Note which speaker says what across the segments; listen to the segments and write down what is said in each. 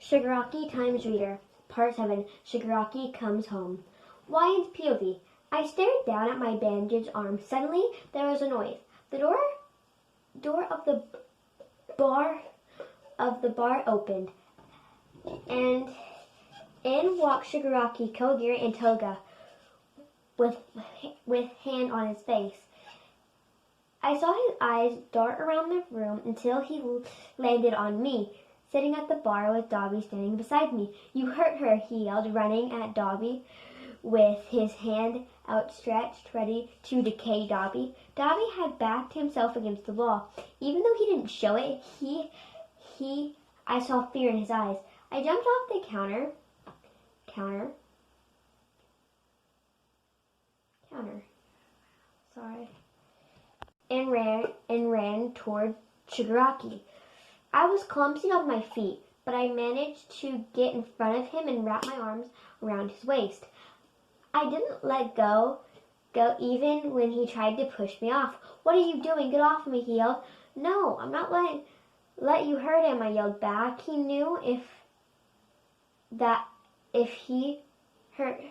Speaker 1: Shigaraki Times Reader, Part 7, Shigaraki Comes Home. Lion's POV. I stared down at my bandaged arm. Suddenly, there was a noise. The door of the bar opened, and in walked Shigaraki, Kogiri, and Toga, with hand on his face. I saw his eyes dart around the room until he landed on me, sitting at the bar with Dobby standing beside me. "You hurt her," he yelled, running at Dobby with his hand outstretched, ready to decay Dobby. Dobby had backed himself against the wall. Even though he didn't show it, I saw fear in his eyes. I jumped off the counter, and ran toward Shigaraki. I was clumsy on my feet, but I managed to get in front of him and wrap my arms around his waist. I didn't let go even when he tried to push me off. "What are you doing? Get off me," he yelled. "No, I'm not let you hurt him," I yelled back. He knew if he hurt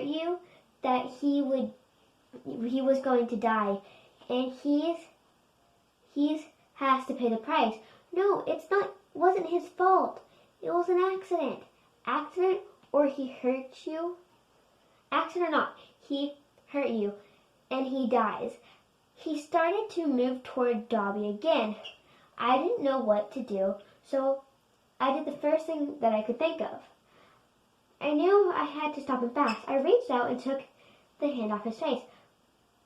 Speaker 1: you that he was going to die, and he has to pay the price. "No, wasn't his fault. It was an accident." "Accident or he hurt you?" "Accident or not, he hurt you, and he dies." He started to move toward Dobby again. I didn't know what to do, so I did the first thing that I could think of. I knew I had to stop him fast. I reached out and took the hand off his face,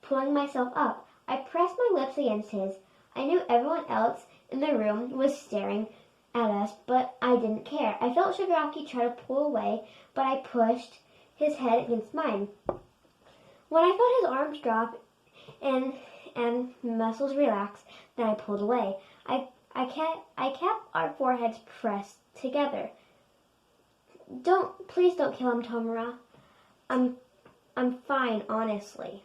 Speaker 1: pulling myself up. I pressed my lips against his. I knew everyone else in the room was staring at us, but I didn't care. I felt Shigaraki try to pull away, but I pushed his head against mine. When I felt his arms drop and muscles relax, then I pulled away. I kept our foreheads pressed together. Please don't kill him, Tomura. I'm fine, honestly,"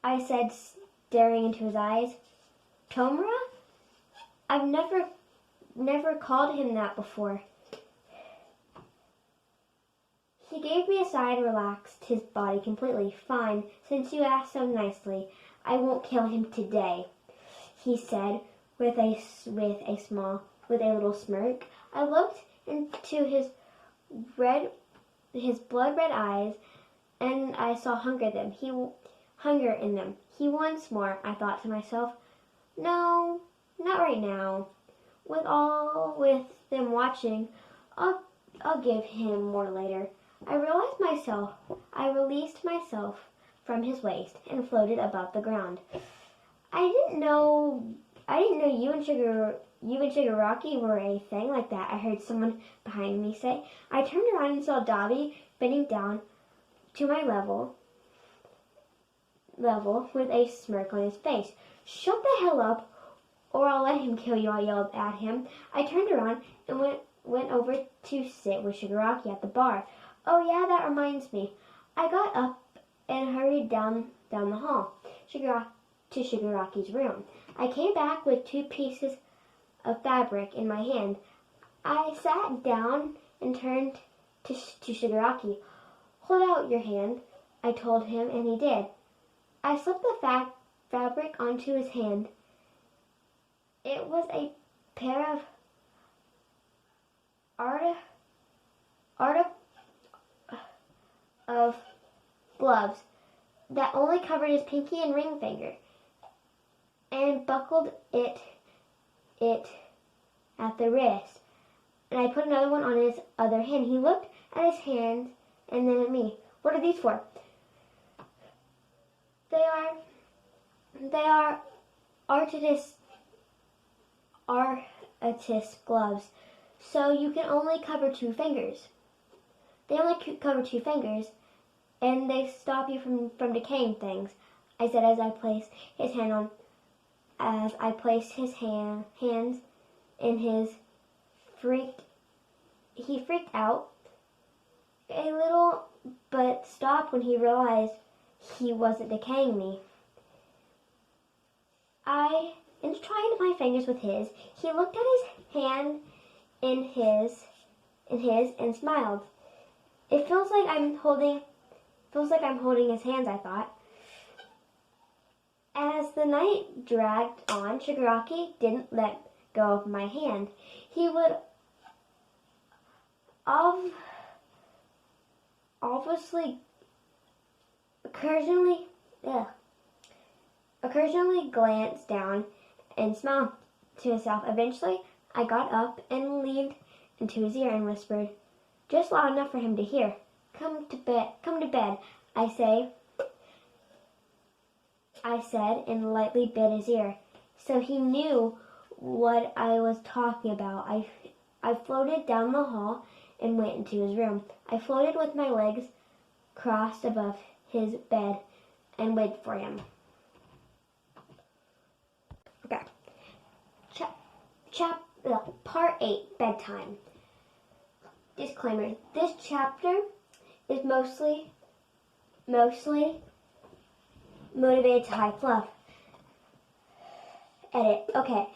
Speaker 1: I said, staring into his eyes. "Tomura? I've never called him that before." He gave me a sigh and relaxed his body completely. "Fine, since you asked so nicely. I won't kill him today," he said with a little smirk. I looked into his blood red eyes, and I saw hunger in them. He wants more, I thought to myself. No, not right now. With them watching, I'll give him more later. I released myself from his waist and floated above the ground. I didn't know you and Shigaraki were a thing like that," I heard someone behind me say. I turned around and saw Dobby bending down to my level with a smirk on his face. "Shut the hell up, or I'll let him kill you," I yelled at him. I turned around and went over to sit with Shigaraki at the bar. "Oh yeah, that reminds me." I got up and hurried down the hall to Shigaraki's room. I came back with 2 pieces of fabric in my hand. I sat down and turned to Shigaraki. "Hold out your hand," I told him, and he did. I slipped the fabric onto his hand. It was a pair of gloves that only covered his pinky and ring finger, and buckled it at the wrist. And I put another one on his other hand. He looked at his hands and then at me. "What are these for?" They are artist gloves, so you can only cover 2 fingers. They only cover 2 fingers, and they stop you from decaying things," I said as I placed his hands in his. He freaked out a little, but stopped when he realized he wasn't decaying me. I entwined my fingers with his. He looked at his hand in his and smiled. It feels like I'm holding his hands, I thought. As the night dragged on, Shigaraki didn't let go of my hand. He would obviously occasionally glance down and smile to himself. Eventually, I got up and leaned into his ear and whispered, just loud enough for him to hear, come to bed, I said, and lightly bit his ear. So he knew what I was talking about. I floated down the hall and went into his room. I floated with my legs crossed above his bed and waited for him. Okay. Part 8, Bedtime. Disclaimer. This chapter is mostly motivated to high fluff. Edit. Okay.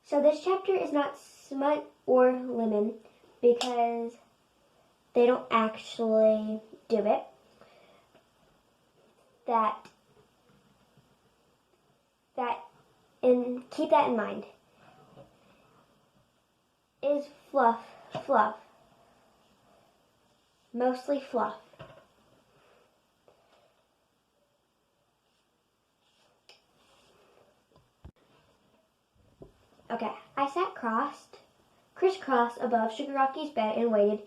Speaker 1: So this chapter is not smut or lemon because they don't actually do it. And keep that in mind. Is fluff. Mostly fluff. Okay, I sat crisscross above Shigaraki's bed and waited.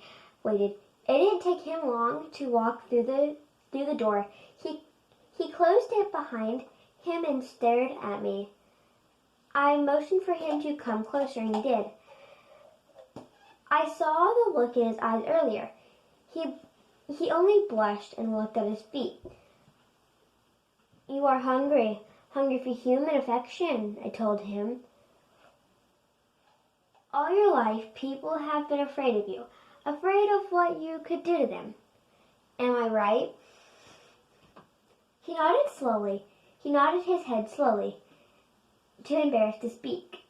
Speaker 1: It didn't take him long to walk through the door. He closed it behind him and stared at me. I motioned for him to come closer, and he did. I saw the look in his eyes earlier. He only blushed and looked at his feet. You are hungry for human affection, I told him. All your life, people have been afraid of you, afraid of what you could do to them. Am I right? He nodded his head slowly, too embarrassed to speak.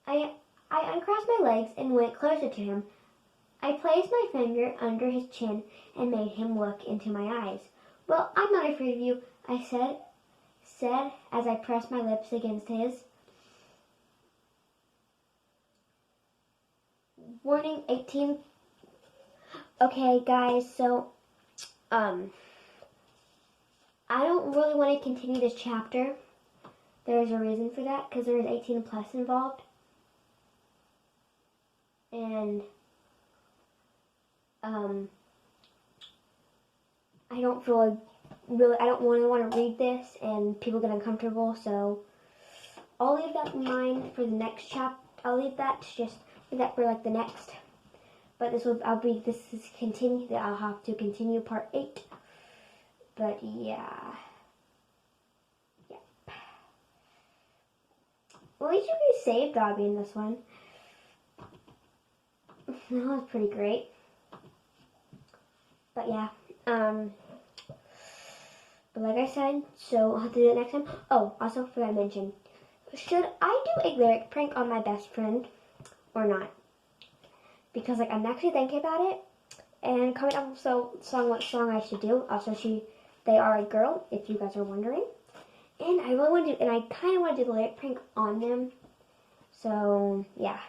Speaker 1: I uncrossed my legs and went closer to him. I placed my finger under his chin and made him look into my eyes. Well, I'm not afraid of you, I said as I pressed my lips against his. Warning 18. Okay, guys, so, I don't really want to continue this chapter. There's a reason for that, because there's 18 plus involved. And, I don't feel like I don't really want to read this and people get uncomfortable, so I'll leave that in mind for the next chapter. I'll leave that for like the next. But I'll have to continue part 8. But yeah. Yep. Well, at least you can save Dobby in this one. That was pretty great. But yeah. But like I said, so I'll have to do it next time. Oh, also forgot to mention. Should I do a lyric prank on my best friend or not? Because like I'm actually thinking about it. And comment down below what song I should do. Also, they are a girl, if you guys are wondering. And I really want to do, and I kind of want to do the lyric prank on them. So yeah.